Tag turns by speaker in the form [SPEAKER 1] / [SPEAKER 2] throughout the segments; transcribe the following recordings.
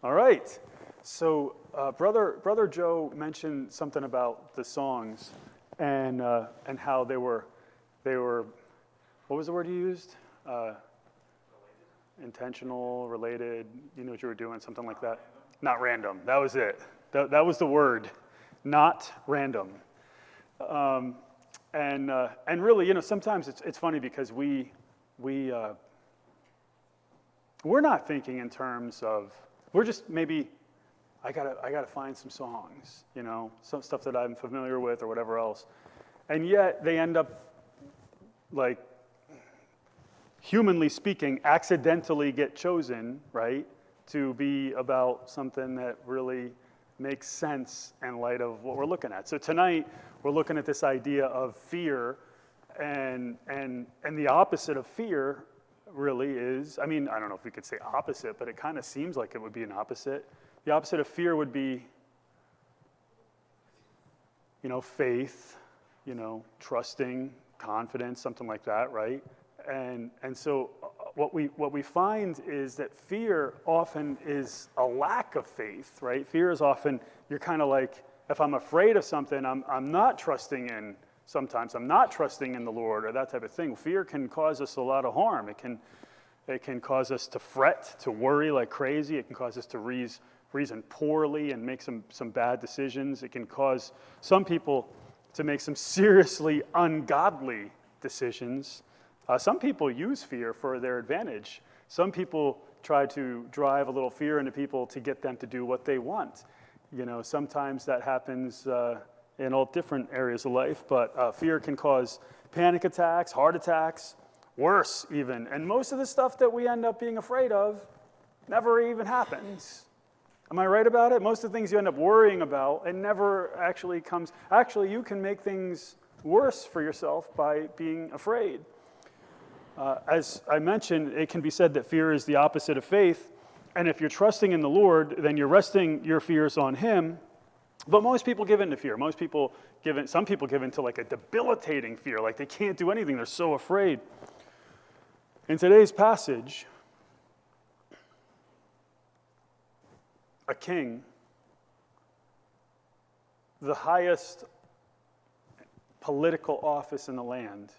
[SPEAKER 1] All right. So, brother Joe mentioned something about the songs and how they were. What was the word you used? Intentional, related. You know what you were doing, something like that. Not random. That was it. That was the word. Not random. And really, sometimes it's funny because we're not thinking in terms of, we're just maybe, I gotta find some songs, some stuff that I'm familiar with or whatever else. And yet they end up, like, humanly speaking, accidentally get chosen, right, to be about something that really makes sense in light of what we're looking at. So tonight, we're looking at this idea of fear, and the opposite of fear really is, I don't know if we could say opposite, but it kind of seems like it would be an opposite. The opposite of fear would be, faith, trusting, confidence, something like that, right? And so what we find is that fear often is a lack of faith, right? Fear is often, you're kind of like, if I'm afraid of something, I'm not trusting in, sometimes I'm not trusting in the Lord or that type of thing. Fear can cause us a lot of harm. It can cause us to fret, to worry like crazy. It can cause us to reason poorly and make some bad decisions. It can cause some people to make some seriously ungodly decisions. Some people use fear for their advantage. Some people try to drive a little fear into people to get them to do what they want. Sometimes that happens in all different areas of life, but fear can cause panic attacks, heart attacks, worse even. And most of the stuff that we end up being afraid of never even happens. Am I right about it? Most of the things you end up worrying about, it never actually comes. Actually, you can make things worse for yourself by being afraid. As I mentioned, it can be said that fear is the opposite of faith. And if you're trusting in the Lord, then you're resting your fears on Him. But most people give in to fear. Some people give in to like a debilitating fear, like they can't do anything. They're so afraid. In today's passage, a king, the highest political office in the land,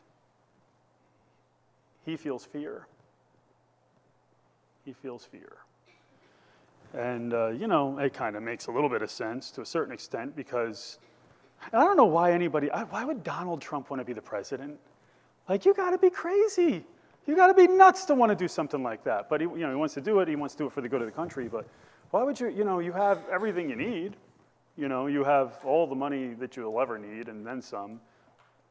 [SPEAKER 1] he feels fear. He feels fear. And, it kind of makes a little bit of sense to a certain extent because I don't know why why would Donald Trump want to be the president? Like, you got to be crazy. You got to be nuts to want to do something like that. But he wants to do it. He wants to do it for the good of the country. But why would you have everything you need. You have all the money that you'll ever need and then some.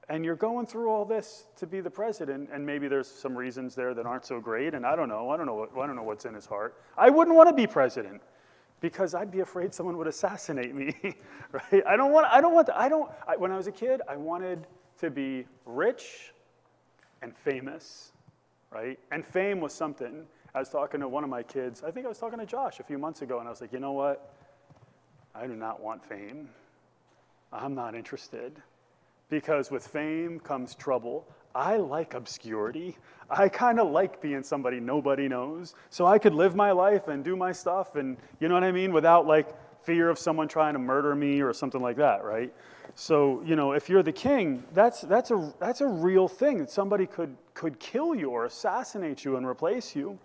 [SPEAKER 1] And you're going through all this to be the president, and maybe there's some reasons there that aren't so great, and I don't know what's in his heart. I wouldn't want to be president because I'd be afraid someone would assassinate me, right? When I was a kid, I wanted to be rich and famous, right? And fame was something. I was talking to one of my kids, I think I was talking to Josh a few months ago, and I was like, you know what? I do not want fame. I'm not interested. Because with fame comes trouble. I like obscurity. I kind of like being somebody nobody knows. So I could live my life and do my stuff and, you know what I mean, without like fear of someone trying to murder me or something like that, right? So, if you're the king, that's a real thing. That somebody could kill you or assassinate you and replace you.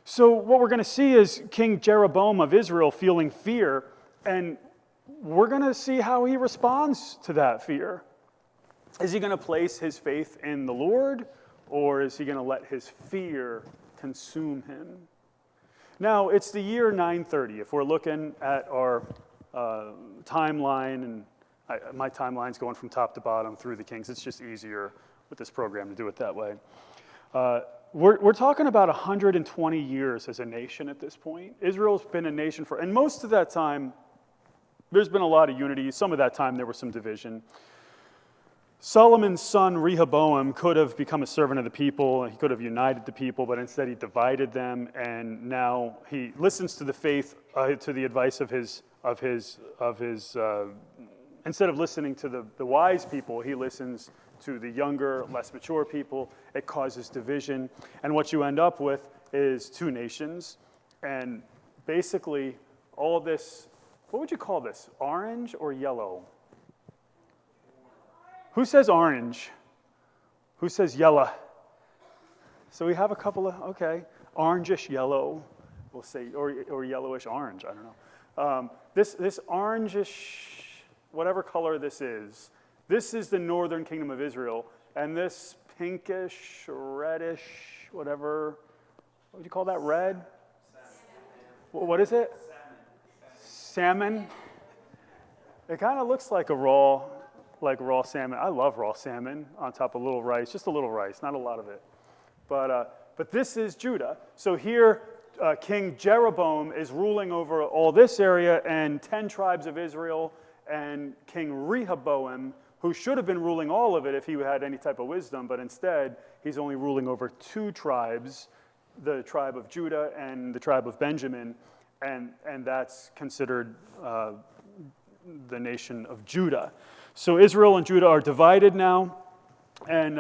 [SPEAKER 1] So what we're going to see is King Jeroboam of Israel feeling fear, and we're going to see how he responds to that fear. Is he going to place his faith in the Lord, or is he going to let his fear consume him? Now, it's the year 930. If we're looking at our timeline, and my timeline's going from top to bottom through the kings. It's just easier with this program to do it that way. We're talking about 120 years as a nation at this point. Israel's been a nation and most of that time, there's been a lot of unity. Some of that time, there was some division. Solomon's son Rehoboam could have become a servant of the people. He could have united the people, but instead he divided them. And now he listens to the to the advice of his. Instead of listening to the wise people, he listens to the younger, less mature people. It causes division, and what you end up with is two nations. And basically all this, what would you call this? Orange or yellow? Who says orange? Who says yellow? So we have a couple of, okay, orangish yellow, we'll say, or yellowish orange, I don't know. This orangish, whatever color this is the northern kingdom of Israel, and this pinkish, reddish, whatever, what would you call that, red? Salmon. What is it? Salmon. It kind of looks like raw salmon. I love raw salmon on top of little rice, just a little rice, not a lot of it. But this is Judah. So here, King Jeroboam is ruling over all this area and 10 tribes of Israel, and King Rehoboam, who should have been ruling all of it if he had any type of wisdom, but instead he's only ruling over 2 tribes, the tribe of Judah and the tribe of Benjamin, and that's considered the nation of Judah. So Israel and Judah are divided now, and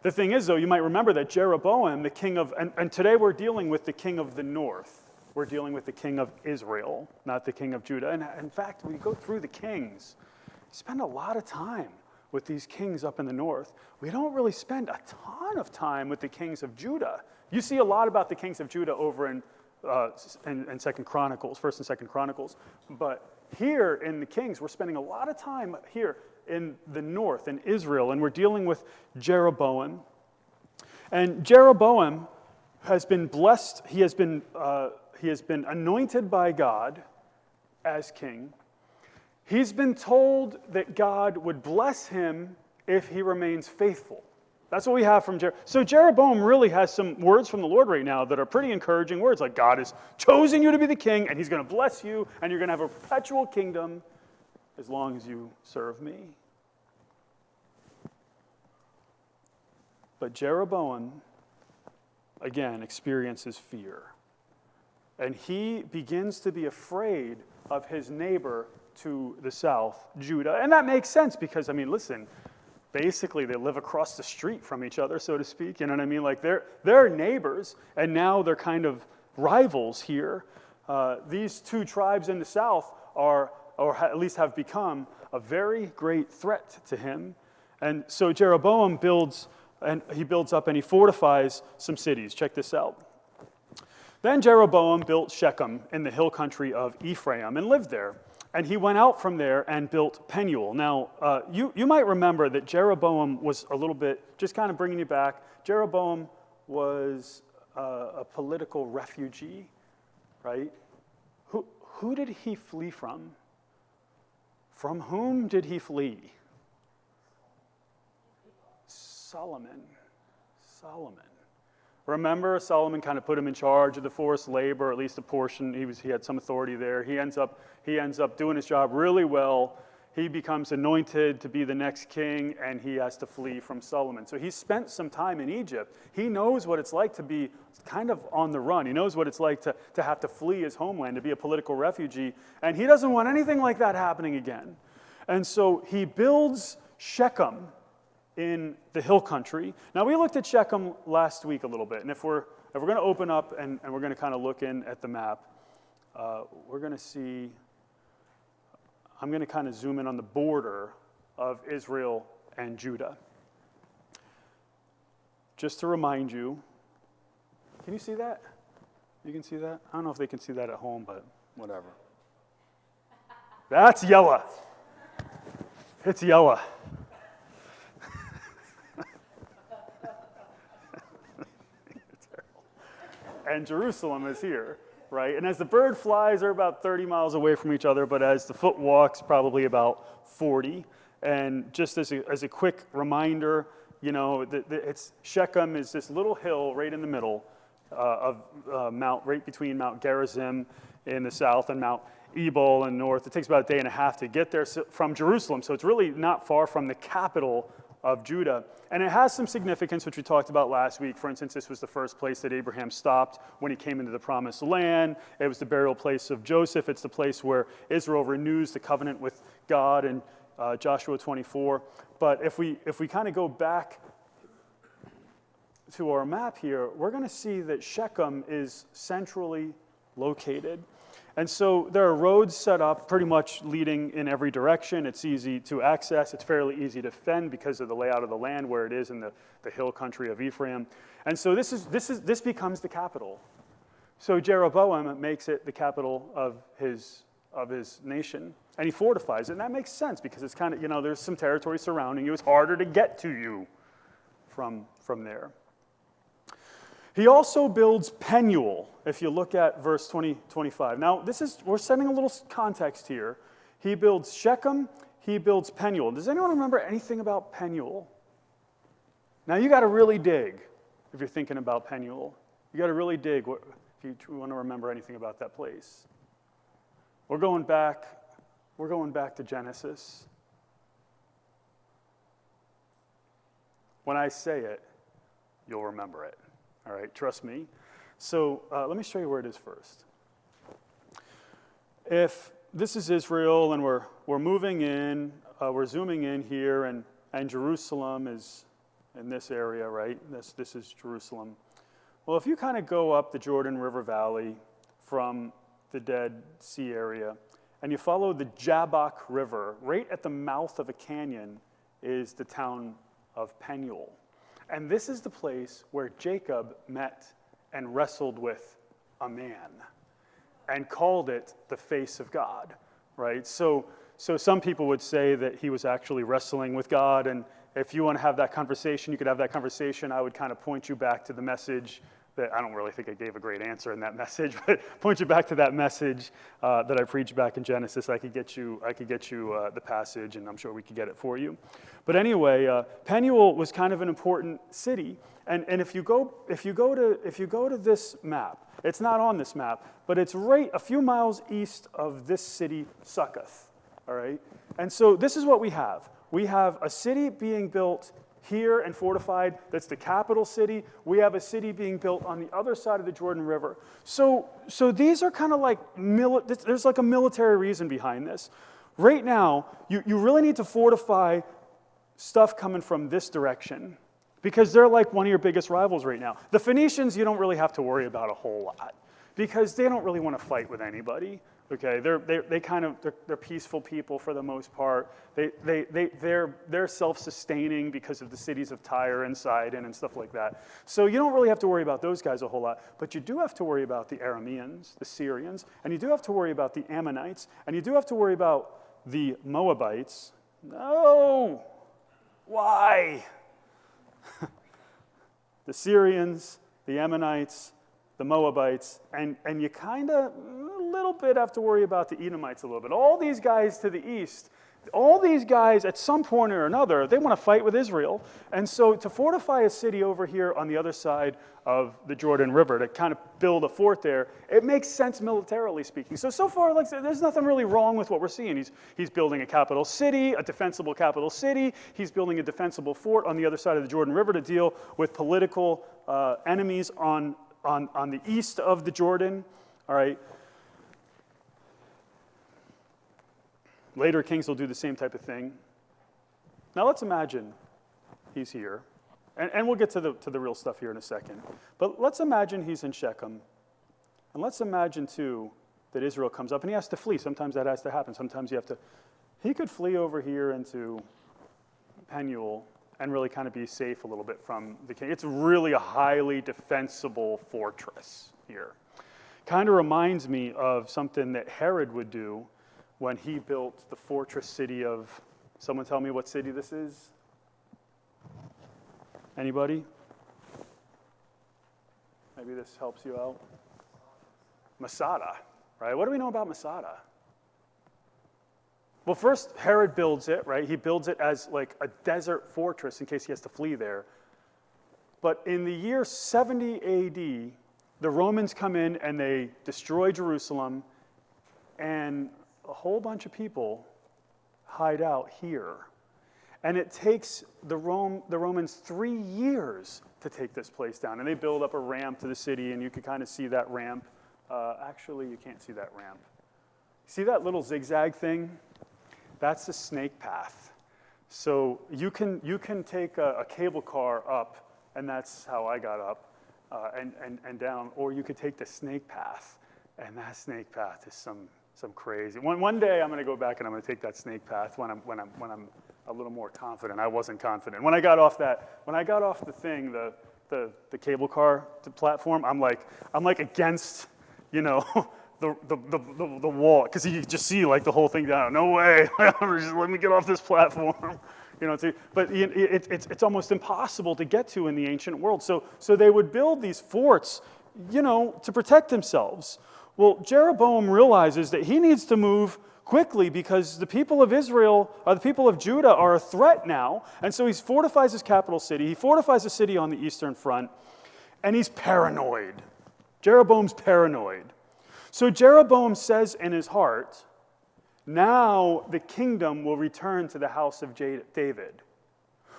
[SPEAKER 1] the thing is, though, you might remember that Jeroboam, the king of, and today we're dealing with the king of the north. We're dealing with the king of Israel, not the king of Judah. And in fact, when you go through the kings, you spend a lot of time with these kings up in the north. We don't really spend a ton of time with the kings of Judah. You see a lot about the kings of Judah over in Second Chronicles, First and Second Chronicles. But here in the Kings, we're spending a lot of time here in the north, in Israel, and we're dealing with Jeroboam. And Jeroboam has been blessed. He has been anointed by God as king. He's been told that God would bless him if he remains faithful. That's what we have from Jeroboam. So Jeroboam really has some words from the Lord right now that are pretty encouraging words, like God has chosen you to be the king, and he's going to bless you, and you're going to have a perpetual kingdom as long as you serve me. But Jeroboam, again, experiences fear. And he begins to be afraid of his neighbor to the south, Judah. And that makes sense because, listen, basically they live across the street from each other, so to speak. You know what I mean? Like they're neighbors, and now they're kind of rivals here. These 2 tribes in the south are, or at least have become, a very great threat to him. And so Jeroboam builds up and he fortifies some cities. Check this out. Then Jeroboam built Shechem in the hill country of Ephraim and lived there. And he went out from there and built Penuel. Now, you might remember that Jeroboam was a little bit, just kind of bringing you back, Jeroboam was a political refugee, right? Who did he flee from? From whom did he flee? Solomon. Remember, Solomon kind of put him in charge of the forced labor, at least a portion. He had some authority there. He ends up doing his job really well. He becomes anointed to be the next king, and he has to flee from Solomon. So he spent some time in Egypt. He knows what it's like to be kind of on the run. He knows what it's like to have to flee his homeland, to be a political refugee, and he doesn't want anything like that happening again. And so he builds Shechem in the hill country. Now, we looked at Shechem last week a little bit, and if we're going to open up and we're going to kind of look in at the map, we're going to see, I'm going to kind of zoom in on the border of Israel and Judah. Just to remind you, can you see that? You can see that? I don't know if they can see that at home, but whatever. That's yellow. It's yellow. And Jerusalem is here, right? And as the bird flies, they're about 30 miles away from each other, but as the foot walks, probably about 40. And just as a quick reminder, it's Shechem is this little hill right in the middle of right between Mount Gerizim in the south and Mount Ebal in the north. It takes about a day and a half to get there from Jerusalem, so it's really not far from the capital of Judah. And it has some significance, which we talked about last week. For instance, this was the first place that Abraham stopped when he came into the promised land. It was the burial place of Joseph. It's the place where Israel renews the covenant with God in Joshua 24. But if we kind of go back to our map here, we're going to see that Shechem is centrally located. And so there are roads set up pretty much leading in every direction. It's easy to access. It's fairly easy to defend because of the layout of the land where it is in the hill country of Ephraim. And so this becomes the capital. So Jeroboam makes it the capital of his nation, and he fortifies it. And that makes sense because it's kind of, there's some territory surrounding you. It's harder to get to you from there. He also builds Penuel, if you look at verse 25. Now, we're setting a little context here. He builds Shechem, he builds Penuel. Does anyone remember anything about Penuel? Now, you got to really dig if you're thinking about Penuel. You got to really dig if you want to remember anything about that place. We're going back to Genesis. When I say it, you'll remember it. All right, trust me. So let me show you where it is first. If this is Israel and we're moving in, we're zooming in here, and Jerusalem is in this area, right? This is Jerusalem. Well, if you kind of go up the Jordan River Valley from the Dead Sea area, and you follow the Jabbok River, right at the mouth of a canyon is the town of Penuel. And this is the place where Jacob met and wrestled with a man and called it the face of God, right? So some people would say that he was actually wrestling with God, and if you want to have that conversation, you could have that conversation. I would kind of point you back to the message that I don't really think I gave a great answer in that message, but point you back to that message that I preached back in Genesis. I could get you the passage, and I'm sure we could get it for you. But anyway, Penuel was kind of an important city, and if you go to this map, it's not on this map, but it's right a few miles east of this city, Succoth. All right, and so this is what we have. We have a city being built here and fortified. That's the capital city. We have a city being built on the other side of the Jordan River. So these are kind of like, there's like a military reason behind this. Right now, you really need to fortify stuff coming from this direction because they're like one of your biggest rivals right now. The Phoenicians, you don't really have to worry about a whole lot because they don't really want to fight with anybody. Okay, they're peaceful people for the most part. They're self-sustaining because of the cities of Tyre and Sidon and stuff like that. So you don't really have to worry about those guys a whole lot. But you do have to worry about the Arameans, the Syrians, and you do have to worry about the Ammonites, and you do have to worry about the Moabites. No, why? The Syrians, the Ammonites, the Moabites, and you kind of a little bit have to worry about the Edomites a little bit. All these guys to the east, all these guys at some point or another, they want to fight with Israel. And so to fortify a city over here on the other side of the Jordan River, to kind of build a fort there, it makes sense militarily speaking. So far, like, there's nothing really wrong with what we're seeing. He's building a capital city, a defensible capital city. He's building a defensible fort on the other side of the Jordan River to deal with political enemies on the east of the Jordan, all right? Later kings will do the same type of thing. Now let's imagine he's here, and we'll get to the real stuff here in a second. But let's imagine he's in Shechem, and let's imagine too that Israel comes up, and he has to flee. Sometimes that has to happen. Sometimes he could flee over here into Penuel and really kind of be safe a little bit from the king. It's really a highly defensible fortress here. Kind of reminds me of something that Herod would do when he built the fortress city of, someone tell me what city this is? Anybody? Maybe this helps you out. Masada, right? What do we know about Masada? Well, first, Herod builds it, right? He builds it as like a desert fortress in case he has to flee there. But in the year 70 AD, the Romans come in and they destroy Jerusalem, and a whole bunch of people hide out here. And it takes the Romans 3 years to take this place down. And they build up a ramp to the city, and you can kind of see that ramp. Actually, you can't see that ramp. See that little zigzag thing? That's the snake path. So you can take a cable car up, and that's how I got up, and down, or you could take the snake path. And that snake path is some crazy. One day I'm going to go back and I'm going to take that snake path when I'm a little more confident. I wasn't confident. When I got off the thing, the cable car platform, I'm like against, the wall, because you just see like the whole thing down. No way, just let me get off this platform. But it's almost impossible to get to in the ancient world. So they would build these forts, to protect themselves. Well, Jeroboam realizes that he needs to move quickly because the people of Israel, or the people of Judah, are a threat now. And so he fortifies his capital city. He fortifies a city on the eastern front, and he's paranoid. Jeroboam's paranoid. So Jeroboam says in his heart, now the kingdom will return to the house of David.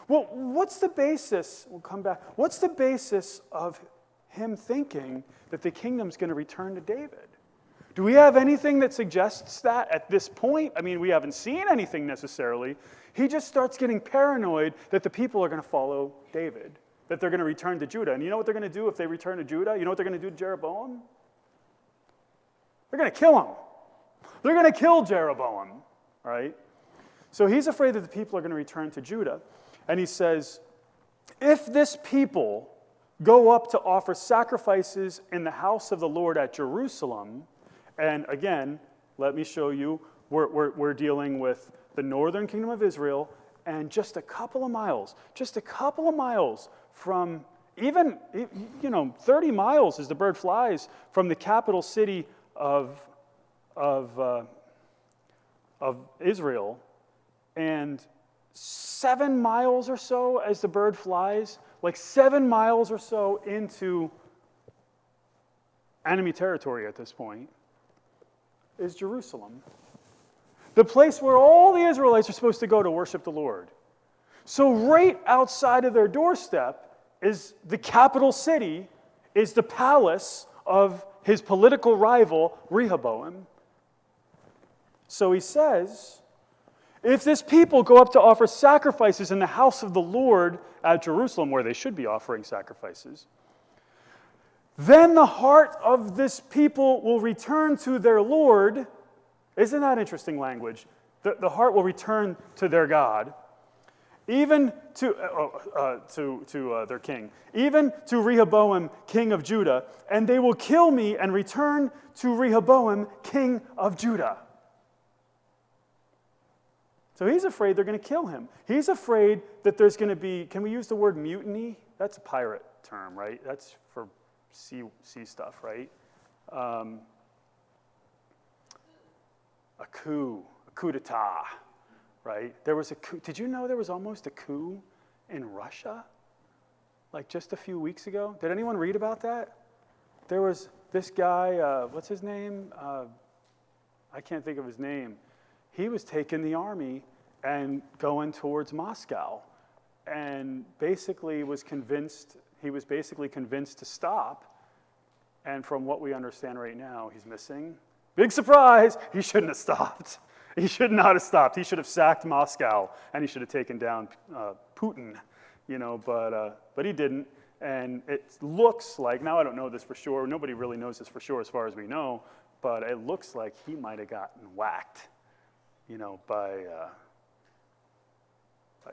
[SPEAKER 1] Well, what's the basis? We'll come back. What's the basis of him thinking that the kingdom's going to return to David? Do we have anything that suggests that at this point? I mean, we haven't seen anything necessarily. He just starts getting paranoid that the people are going to follow David, that they're going to return to Judah. And you know what they're going to do if they return to Judah? You know what they're going to do to Jeroboam? They're going to kill him. They're going to kill Jeroboam, right? So he's afraid that the people are going to return to Judah. And he says, if this people go up to offer sacrifices in the house of the Lord at Jerusalem, and again, let me show you, we're dealing with the northern kingdom of Israel, and just a couple of miles from, even, 30 miles as the bird flies from the capital city of Israel, and 7 miles or so as the bird flies, like 7 miles or so into enemy territory at this point, is Jerusalem. The place where all the Israelites are supposed to go to worship the Lord. So right outside of their doorstep is the capital city, is the palace of his political rival, Rehoboam. So he says, if this people go up to offer sacrifices in the house of the Lord at Jerusalem, where they should be offering sacrifices, then the heart of this people will return to their Lord. Isn't that interesting language? The heart will return to their God, even to their king, even to Rehoboam, king of Judah, and they will kill me and return to Rehoboam, king of Judah. So he's afraid they're going to kill him. He's afraid that there's going to be, can we use the word mutiny? That's a pirate term, right? That's for sea stuff, right? A coup d'etat, right? There was a coup. Did you know there was almost a coup in Russia? Like just a few weeks ago? Did anyone read about that? There was this guy, what's his name? I can't think of his name. He was taking the army and going towards Moscow, and basically was convinced to stop. And from what we understand right now, he's missing. Big surprise! He shouldn't have stopped. He should not have stopped. He should have sacked Moscow, and he should have taken down Putin. But he didn't. And it looks like, now I don't know this for sure. Nobody really knows this for sure as far as we know. But it looks like he might have gotten whacked, by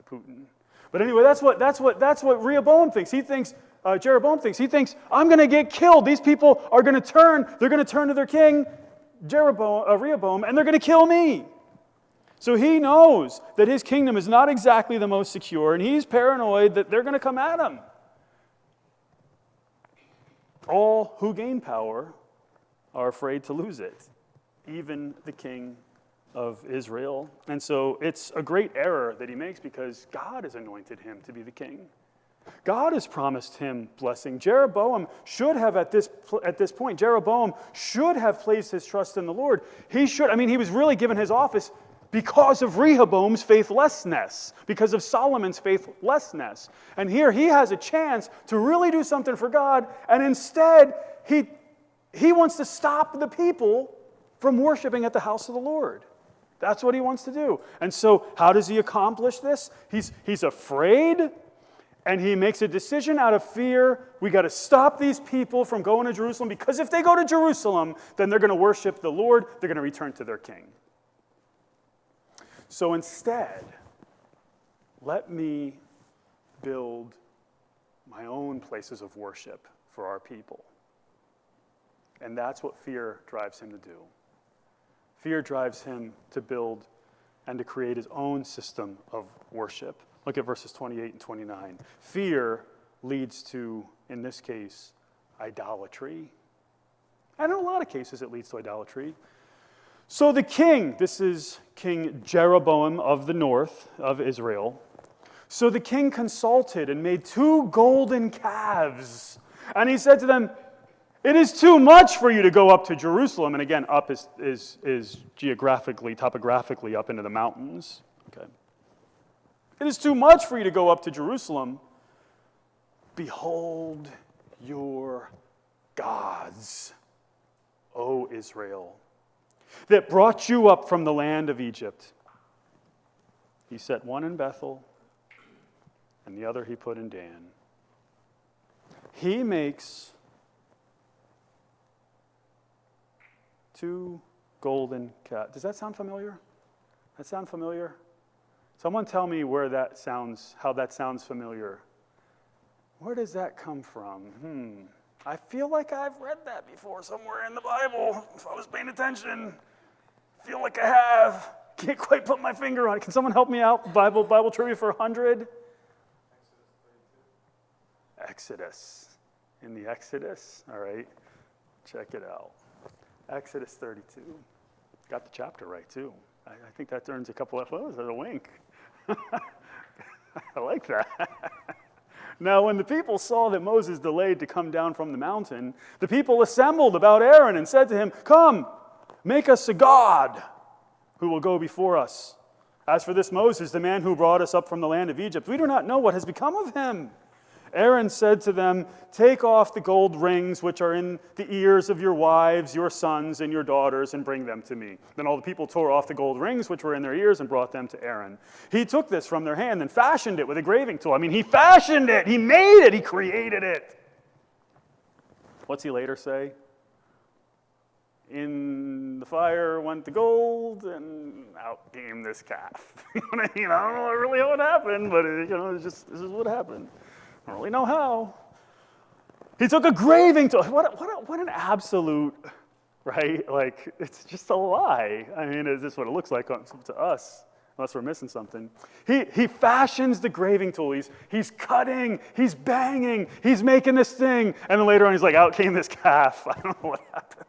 [SPEAKER 1] Putin. But anyway, that's what Rehoboam thinks. He thinks, Jeroboam thinks. He thinks, I'm going to get killed. These people are going to turn. They're going to turn to their king, Rehoboam, and they're going to kill me. So he knows that his kingdom is not exactly the most secure, and he's paranoid that they're going to come at him. All who gain power are afraid to lose it, even the king of Israel. And so it's a great error that he makes because God has anointed him to be the king. God has promised him blessing. Jeroboam should have, at this point, Jeroboam should have placed his trust in the Lord. He was really given his office because of Rehoboam's faithlessness, because of Solomon's faithlessness. And here he has a chance to really do something for God, and instead he wants to stop the people from worshiping at the house of the Lord. That's what he wants to do. And so how does he accomplish this? He's afraid, And he makes a decision out of fear. We got to stop these people from going to Jerusalem, because if they go to Jerusalem, then they're going to worship the Lord. They're going to return to their king. So instead, let me build my own places of worship for our people. And that's what fear drives him to do. Fear drives him to build and to create his own system of worship. Look at verses 28 and 29. Fear leads to, in this case, idolatry. And in a lot of cases it leads to idolatry. So the king, this is King Jeroboam of the north of Israel. So the king consulted and made 2 golden calves. And he said to them, "It is too much for you to go up to Jerusalem." And again, up is geographically, topographically up into the mountains. Okay. "It is too much for you to go up to Jerusalem. Behold your gods, O Israel, that brought you up from the land of Egypt." He set one in Bethel, and the other he put in Dan. He makes 2 golden calves. Does that sound familiar? That sound familiar? Someone tell me how that sounds familiar. Where does that come from? I feel like I've read that before somewhere in the Bible. If I was paying attention, I feel like I have. Can't quite put my finger on it. Can someone help me out? Bible trivia for 100? Exodus. In the Exodus? All right. Check it out. Exodus 32. Got the chapter right, too. I think that earns a couple of photos. A wink. I like that. Now, when the people saw that Moses delayed to come down from the mountain, the people assembled about Aaron and said to him, "Come, make us a god who will go before us. As for this Moses, the man who brought us up from the land of Egypt, we do not know what has become of him." Aaron said to them, "Take off the gold rings which are in the ears of your wives, your sons, and your daughters, and bring them to me." Then all the people tore off the gold rings which were in their ears and brought them to Aaron. He took this from their hand and fashioned it with a graving tool. He fashioned it. He made it. He created it. What's he later say? "In the fire went the gold, and out came this calf." I don't know really how it happened, but this is what happened. I don't really know how. He took a graving tool. What an absolute, right? Like, it's just a lie. Is this what it looks like to us? Unless we're missing something. He fashions the graving tool. He's cutting, he's banging, he's making this thing. And then later on he's like, out came this calf. I don't know what happened.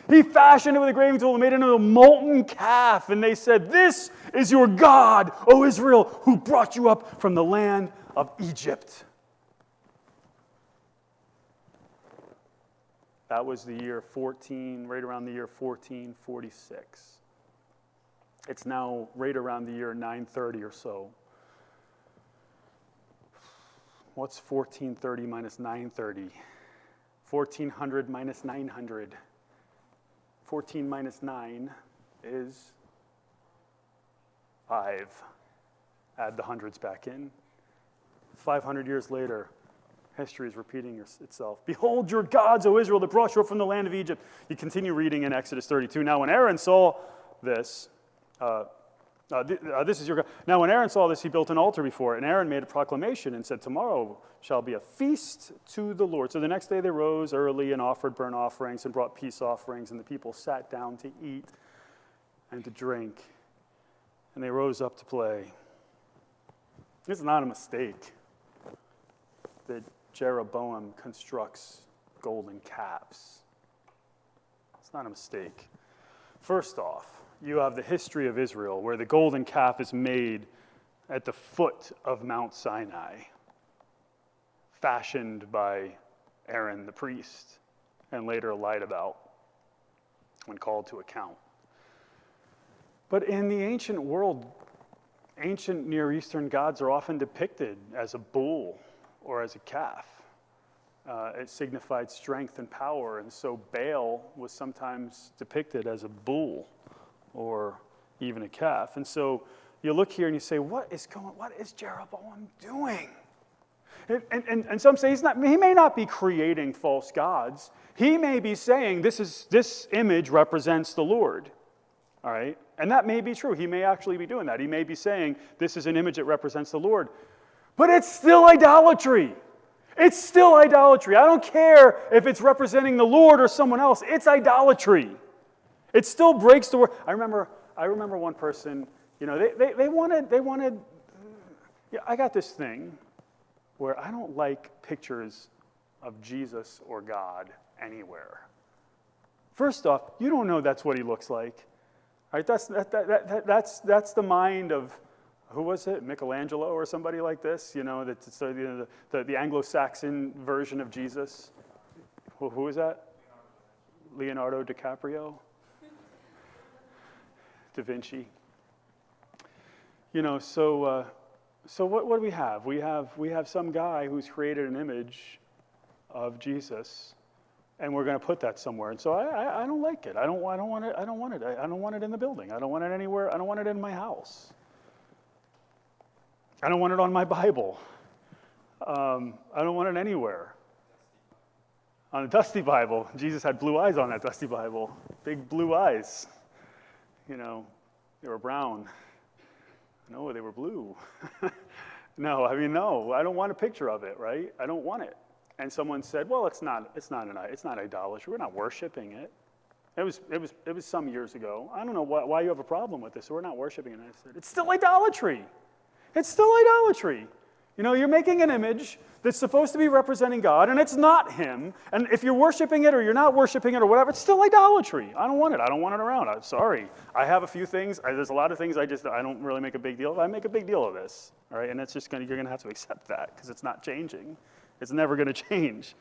[SPEAKER 1] He fashioned it with a graving tool and made it into a molten calf. And they said, "This is your God, O Israel, who brought you up from the land of Egypt." That was the year 14, right around the year 1446. It's now right around the year 930 or so. What's 1430 minus 930? 1400 minus 900. 14 minus 9 is 5. Add the hundreds back in. 500 years later, history is repeating itself. "Behold your gods, O Israel, that brought you up from the land of Egypt." You continue reading in Exodus 32. Now when Aaron saw this, this is your God. Now when Aaron saw this, he built an altar before it, and Aaron made a proclamation and said, "Tomorrow shall be a feast to the Lord." So the next day they rose early and offered burnt offerings and brought peace offerings, and the people sat down to eat and to drink, and they rose up to play. This is not a mistake that Jeroboam constructs golden calves. It's not a mistake. First off, you have the history of Israel where the golden calf is made at the foot of Mount Sinai, fashioned by Aaron the priest, and later lied about when called to account. But in the ancient world, ancient Near Eastern gods are often depicted as a bull or as a calf. It signified strength and power, and so Baal was sometimes depicted as a bull or even a calf. And so you look here and you say, what is Jeroboam doing? And some say he may not be creating false gods. He may be saying this image represents the Lord. All right? And that may be true. He may actually be doing that. He may be saying this is an image that represents the Lord. But it's still idolatry. It's still idolatry. I don't care if it's representing the Lord or someone else. It's idolatry. It still breaks the word. I remember one person, they wanted, I got this thing where I don't like pictures of Jesus or God anywhere. First off, you don't know that's what he looks like. Right? That's the mind of, who was it? Michelangelo or somebody like this? The Anglo-Saxon version of Jesus. Who is that? Leonardo DiCaprio? Da Vinci. So what do we have? We have some guy who's created an image of Jesus, and we're going to put that somewhere. And so I don't like it. I don't want it. I don't want it in the building. I don't want it anywhere. I don't want it in my house. I don't want it on my Bible. I don't want it anywhere. On a dusty Bible, Jesus had blue eyes on that dusty Bible. Big blue eyes. They were brown. No, they were blue. No, I don't want a picture of it, right? I don't want it. And someone said, well, it's not idolatry. We're not worshiping it. It was some years ago. I don't know why you have a problem with this. We're not worshiping it. And I said, it's still idolatry. It's still idolatry. You're making an image that's supposed to be representing God, and it's not him. And if you're worshiping it or you're not worshiping it or whatever, it's still idolatry. I don't want it. I don't want it around. I'm sorry. I have a few things. There's a lot of things I don't really make a big deal of. I make a big deal of this. All right? And it's just you're going to have to accept that because it's not changing. It's never going to change.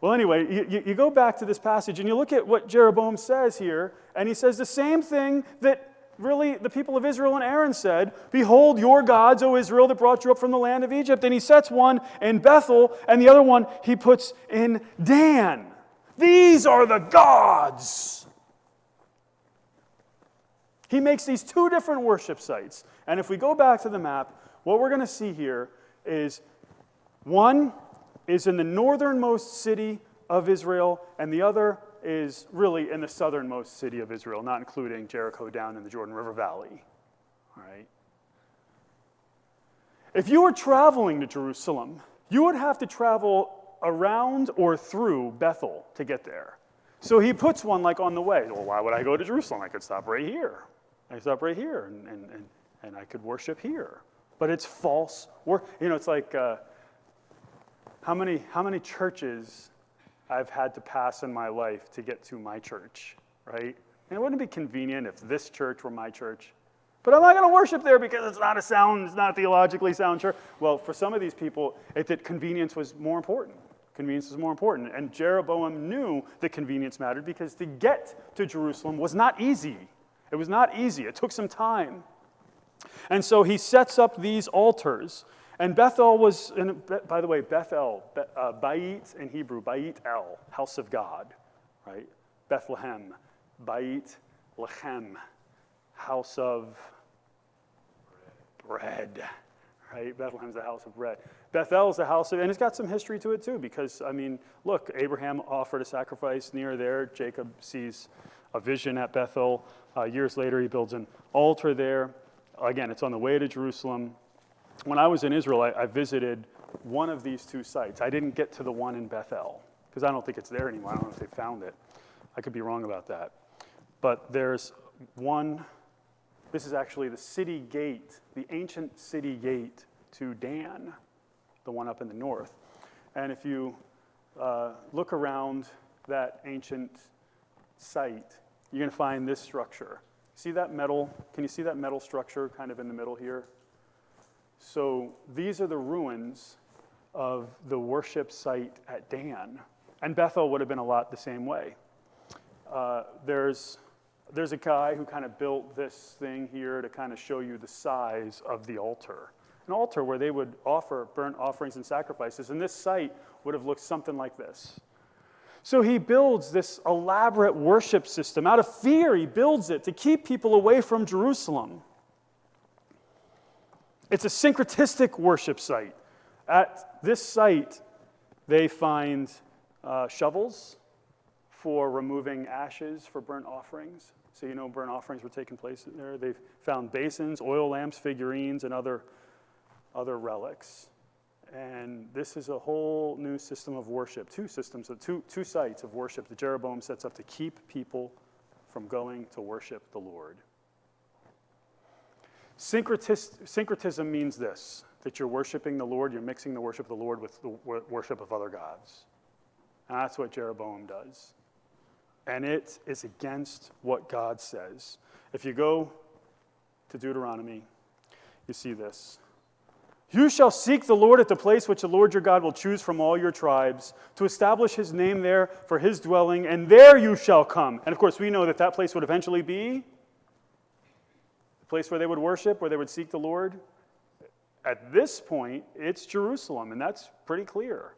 [SPEAKER 1] Well, anyway, you go back to this passage and you look at what Jeroboam says here, and he says the same thing that really the people of Israel and Aaron said, behold your gods, O Israel, that brought you up from the land of Egypt. And he sets one in Bethel, and the other one he puts in Dan. These are the gods. He makes these two different worship sites. And if we go back to the map, what we're going to see here is one is in the northernmost city of Israel, and the other is really in the southernmost city of Israel, not including Jericho down in the Jordan River Valley. All right. If you were traveling to Jerusalem, you would have to travel around or through Bethel to get there. So he puts one like on the way. Well, why would I go to Jerusalem? I could stop right here. I could stop right here, and I could worship here. But it's false work. It's like how many churches I've had to pass in my life to get to my church, right? And it wouldn't be convenient if this church were my church. But I'm not going to worship there because it's not a theologically sound church. Well, for some of these people, convenience was more important. Convenience was more important. And Jeroboam knew that convenience mattered because to get to Jerusalem was not easy. It was not easy. It took some time. And so he sets up these altars. And Bethel was, by the way, Bethel, Bait in Hebrew, Bait El, house of God, right? Bethlehem, Bait Lechem, house of bread, right? Bethlehem's the house of bread. Bethel's the house of, and it's got some history to it too, because, look, Abraham offered a sacrifice near there. Jacob sees a vision at Bethel. Years later, he builds an altar there. Again, it's on the way to Jerusalem. When I was in Israel, I visited one of these two sites. I didn't get to the one in Bethel because I don't think it's there anymore. I don't know if they found it. I could be wrong about that. But there's one. This is actually the city gate, the ancient city gate to Dan, the one up in the north. And if you look around that ancient site, you're going to find this structure. See that metal? Can you see that metal structure kind of in the middle here? So these are the ruins of the worship site at Dan. And Bethel would have been a lot the same way. There's a guy who kind of built this thing here to kind of show you the size of the altar. An altar where they would offer burnt offerings and sacrifices. And this site would have looked something like this. So he builds this elaborate worship system. Out of fear, he builds it to keep people away from Jerusalem. It's a syncretistic worship site. At this site, they find shovels for removing ashes for burnt offerings. So you know burnt offerings were taking place there. They've found basins, oil lamps, figurines, and other relics. And this is a whole new system of worship, two sites of worship that Jeroboam sets up to keep people from going to worship the Lord. Syncretism means this, that you're worshiping the Lord, you're mixing the worship of the Lord with the worship of other gods. And that's what Jeroboam does. And it is against what God says. If you go to Deuteronomy, you see this. You shall seek the Lord at the place which the Lord your God will choose from all your tribes, to establish his name there for his dwelling, and there you shall come. And of course, we know that that place would eventually be the place where they would worship, where they would seek the Lord. At this point, it's Jerusalem, and that's pretty clear.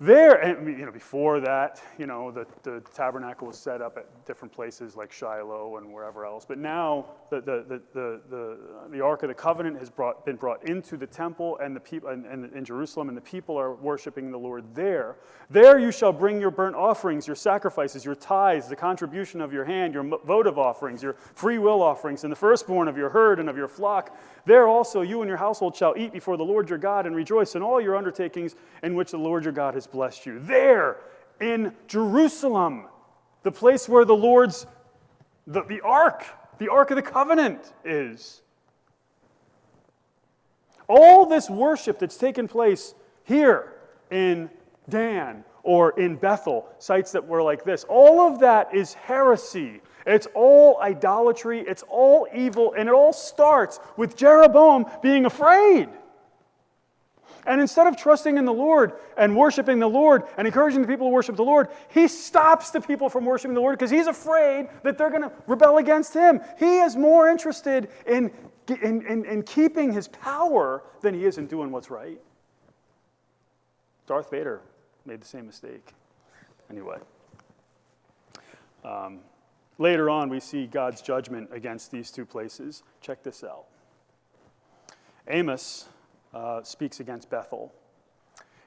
[SPEAKER 1] There, and before that, the tabernacle was set up at different places like Shiloh and wherever else. But now the Ark of the Covenant has been brought into the temple and the people and in Jerusalem, and the people are worshiping the Lord there. There you shall bring your burnt offerings, your sacrifices, your tithes, the contribution of your hand, your votive offerings, your free will offerings, and the firstborn of your herd and of your flock. There also you and your household shall eat before the Lord your God and rejoice in all your undertakings in which the Lord your God has blessed you. There in Jerusalem, the place where the Lord's, the Ark of the Covenant is. All this worship that's taken place here in Dan or in Bethel, sites that were like this, all of that is heresy. It's all idolatry, it's all evil, and it all starts with Jeroboam being afraid. And instead of trusting in the Lord and worshiping the Lord and encouraging the people to worship the Lord, he stops the people from worshiping the Lord because he's afraid that they're going to rebel against him. He is more interested in keeping his power than he is in doing what's right. Darth Vader made the same mistake. Anyway. Later on, we see God's judgment against these two places. Check this out. Amos speaks against Bethel.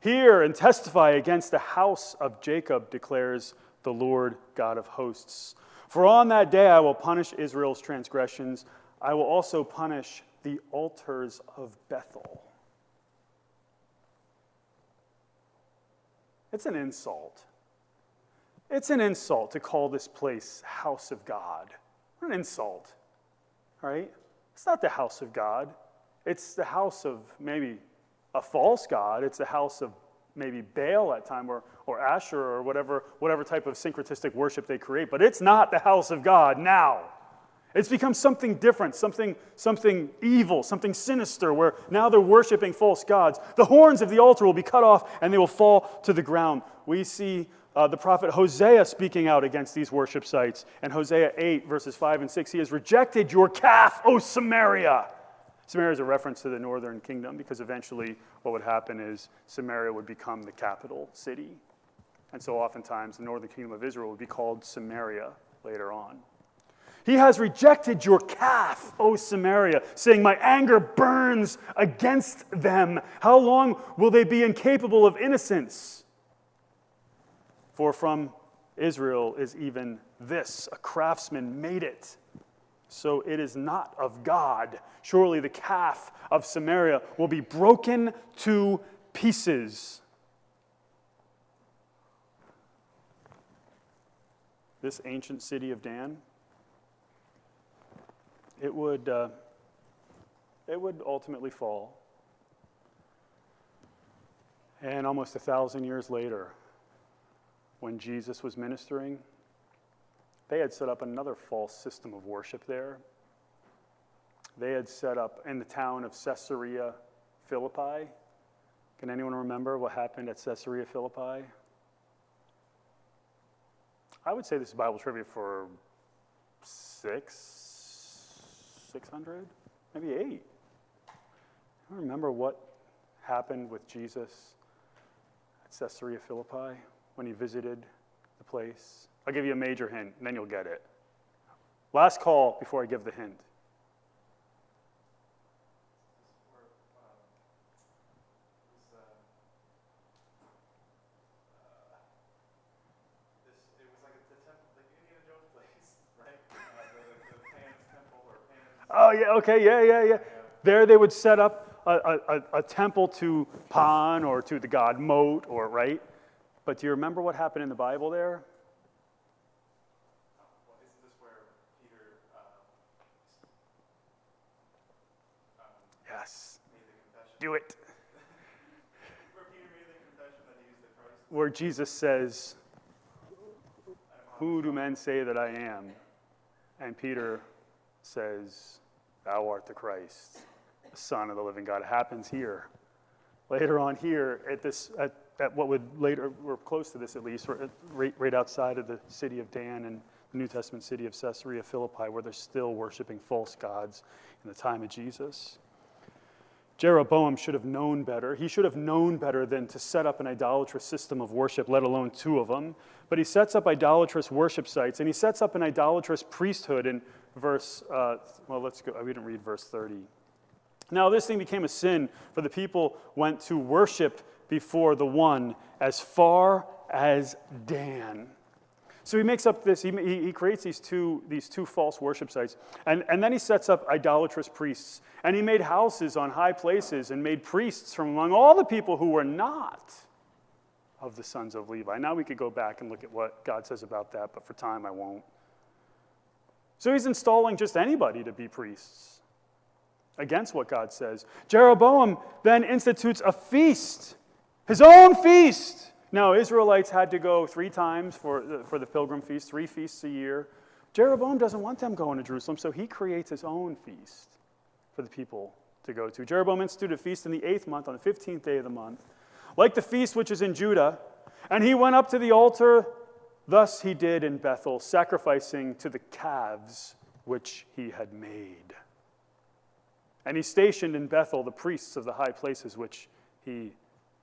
[SPEAKER 1] Hear and testify against the house of Jacob, declares the Lord God of hosts. For on that day I will punish Israel's transgressions. I will also punish the altars of Bethel. It's an insult. It's an insult to call this place house of God. What an insult, right? It's not the house of God. It's the house of maybe a false god. It's the house of maybe Baal at time or Asherah or whatever type of syncretistic worship they create. But it's not the house of God now. It's become something different, something evil, something sinister, where now they're worshiping false gods. The horns of the altar will be cut off and they will fall to the ground. We see the prophet Hosea speaking out against these worship sites. And Hosea 8, verses 5 and 6, he has rejected your calf, O Samaria. Samaria is a reference to the northern kingdom because eventually what would happen is Samaria would become the capital city. And so oftentimes the northern kingdom of Israel would be called Samaria later on. He has rejected your calf, O Samaria, saying, my anger burns against them. How long will they be incapable of innocence? For from Israel is even this, a craftsman made it. So it is not of God. Surely the calf of Samaria will be broken to pieces. This ancient city of Dan, it would ultimately fall. And almost 1,000 years later, when Jesus was ministering, they had set up another false system of worship there. They had set up in the town of Caesarea Philippi. Can anyone remember what happened at Caesarea Philippi? I would say this is Bible trivia for 600, maybe 8. I don't remember what happened with Jesus at Caesarea Philippi when he visited the place. I'll give you a major hint, and then you'll get it. Last call before I give the hint. Oh, yeah, okay, yeah. There they would set up a temple to Pan or to the god Mot, or right? But do you remember what happened in the Bible there?
[SPEAKER 2] Well, isn't this where Peter
[SPEAKER 1] Yes.
[SPEAKER 2] made the confession?
[SPEAKER 1] Do it.
[SPEAKER 2] Where Peter made the confession that he is the Christ?
[SPEAKER 1] Where Jesus says, "Who do men say that I am?" And Peter says, "Thou art the Christ, the Son of the living God." It happens here. Later on here, at what would later, we're close to this at least, right outside of the city of Dan and the New Testament city of Caesarea Philippi, where they're still worshiping false gods in the time of Jesus. Jeroboam should have known better. He should have known better than to set up an idolatrous system of worship, let alone two of them. But he sets up idolatrous worship sites, and he sets up an idolatrous priesthood in verse, let's go, we didn't read verse 30. Now this thing became a sin, for the people went to worship before the one as far as Dan. So he makes up this, he creates these two false worship sites, and then he sets up idolatrous priests. And he made houses on high places and made priests from among all the people who were not of the sons of Levi. Now we could go back and look at what God says about that, but for time I won't. So he's installing just anybody to be priests against what God says. Jeroboam then institutes a feast, his own feast. Now, Israelites had to go 3 times for the pilgrim feast, 3 feasts a year. Jeroboam doesn't want them going to Jerusalem, so he creates his own feast for the people to go to. Jeroboam instituted a feast in the 8th month, on the 15th day of the month, like the feast which is in Judah. And he went up to the altar, thus he did in Bethel, sacrificing to the calves which he had made. And he stationed in Bethel the priests of the high places which he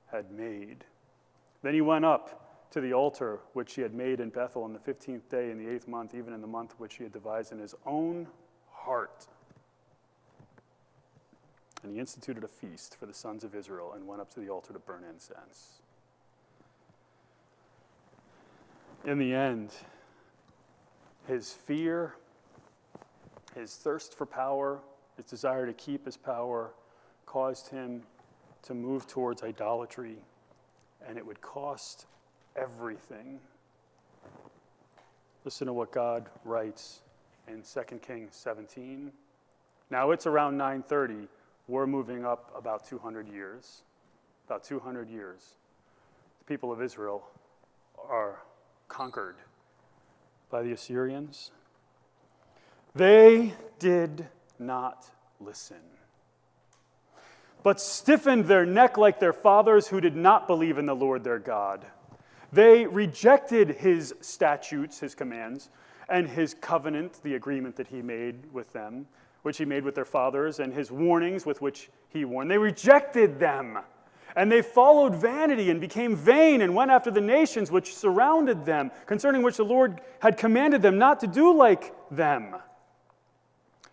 [SPEAKER 1] had made. Then he went up to the altar which he had made in Bethel on the 15th day in the 8th month, even in the month which he had devised in his own heart. And he instituted a feast for the sons of Israel and went up to the altar to burn incense. In the end, his fear, his thirst for power, his desire to keep his power caused him to move towards idolatry, and it would cost everything. Listen to what God writes in 2 Kings 17. Now it's around 930. We're moving up about 200 years. About 200 years. The people of Israel are conquered by the Assyrians. They did not listen, but stiffened their neck like their fathers who did not believe in the Lord their God. They rejected his statutes, his commands, and his covenant, the agreement that he made with them, which he made with their fathers, and his warnings with which he warned. They rejected them, and they followed vanity and became vain and went after the nations which surrounded them, concerning which the Lord had commanded them not to do like them.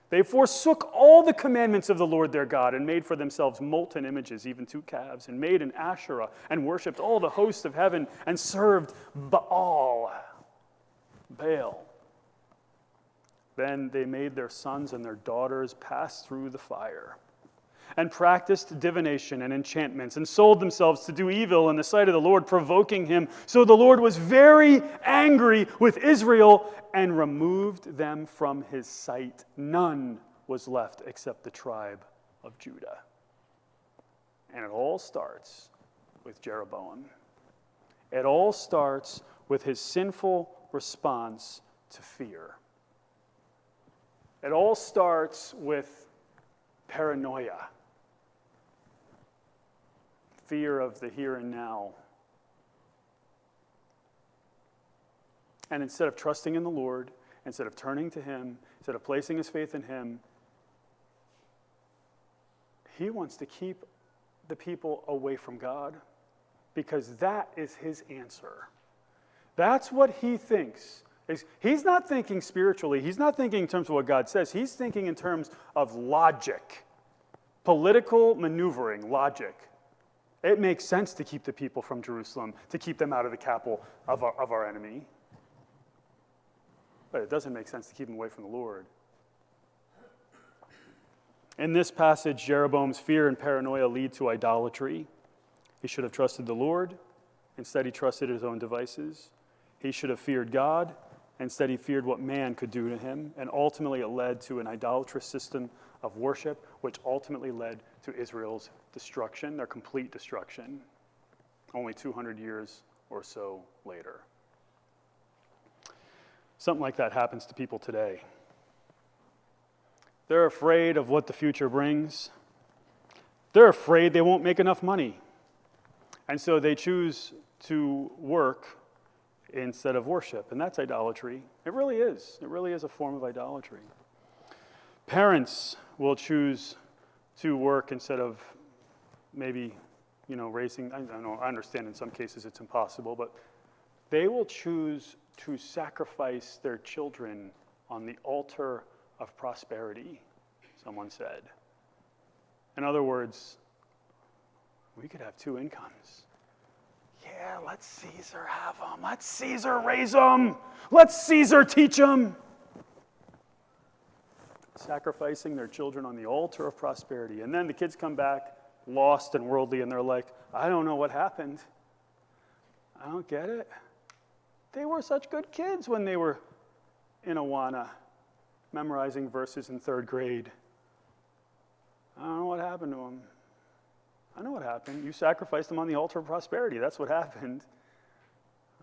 [SPEAKER 1] They forsook all the commandments of the Lord their God and made for themselves molten images, even 2 calves, and made an Asherah and worshipped all the hosts of heaven and served Baal. Then they made their sons and their daughters pass through the fire and practiced divination and enchantments and sold themselves to do evil in the sight of the Lord, provoking him. So the Lord was very angry with Israel and removed them from his sight. None was left except the tribe of Judah. And it all starts with Jeroboam. It all starts with his sinful response to fear. It all starts with paranoia, fear of the here and now. And instead of trusting in the Lord, instead of turning to him, instead of placing his faith in him, he wants to keep the people away from God because that is his answer. That's what he thinks. He's not thinking spiritually. He's not thinking in terms of what God says. He's thinking in terms of logic, political maneuvering, logic. It makes sense to keep the people from Jerusalem, to keep them out of the capital of our enemy. But it doesn't make sense to keep them away from the Lord. In this passage, Jeroboam's fear and paranoia lead to idolatry. He should have trusted the Lord. Instead, he trusted his own devices. He should have feared God. Instead, he feared what man could do to him. And ultimately, it led to an idolatrous system of worship, which ultimately led to Israel's destruction, their complete destruction, only 200 years or so later. Something like that happens to people today. They're afraid of what the future brings. They're afraid they won't make enough money. And so they choose to work instead of worship. And that's idolatry. It really is. It really is a form of idolatry. Parents will choose to work instead of maybe, raising. I understand in some cases it's impossible, but they will choose to sacrifice their children on the altar of prosperity, someone said. In other words, we could have two incomes. Yeah, let Caesar have them. Let Caesar raise them. Let Caesar teach them. Sacrificing their children on the altar of prosperity. And then the kids come back lost and worldly, and they're like, I don't know what happened. I don't get it. They were such good kids when they were in Awana, memorizing verses in 3rd grade. I don't know what happened to them. I know what happened. You sacrificed them on the altar of prosperity. That's what happened.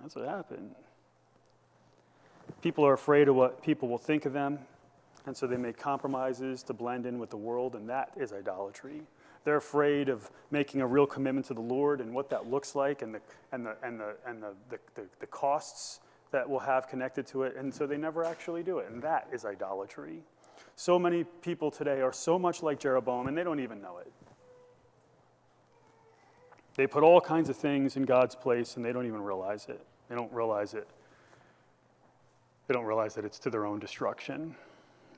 [SPEAKER 1] That's what happened. People are afraid of what people will think of them, and so they make compromises to blend in with the world, and that is idolatry. They're afraid of making a real commitment to the Lord and what that looks like, and the costs that will have connected to it, and so they never actually do it, and that is idolatry. So many people today are so much like Jeroboam, and they don't even know it. They put all kinds of things in God's place, and they don't even realize it. They don't realize it. They don't realize that it's to their own destruction.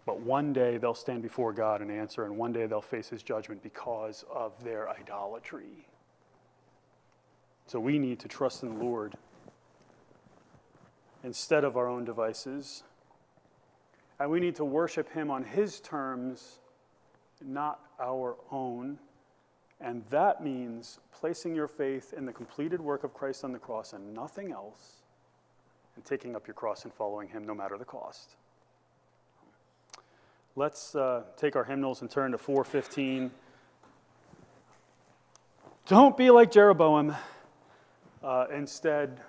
[SPEAKER 1] But one day they'll stand before God and answer, and one day they'll face his judgment because of their idolatry. So we need to trust in the Lord instead of our own devices. And we need to worship him on his terms, not our own. And that means placing your faith in the completed work of Christ on the cross and nothing else, and taking up your cross and following him no matter the cost. Let's take our hymnals and turn to 415. Don't be like Jeroboam. Instead,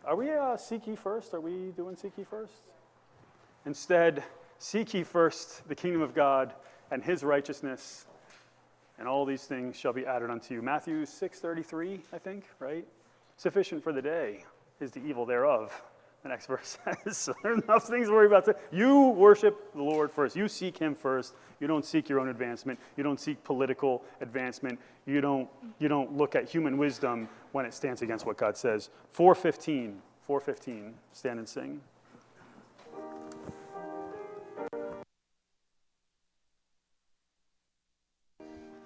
[SPEAKER 1] are we seek ye first? Are we doing seek ye first? Instead, seek ye first the kingdom of God and his righteousness, and all these things shall be added unto you. Matthew 6:33, I think, right? Sufficient for the day is the evil thereof. The next verse says, so there's enough things to worry about. You worship the Lord first. You seek him first. You don't seek your own advancement. You don't seek political advancement. You don't look at human wisdom when it stands against what God says. 4:15, stand and sing.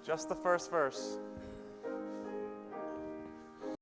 [SPEAKER 2] Just the first verse.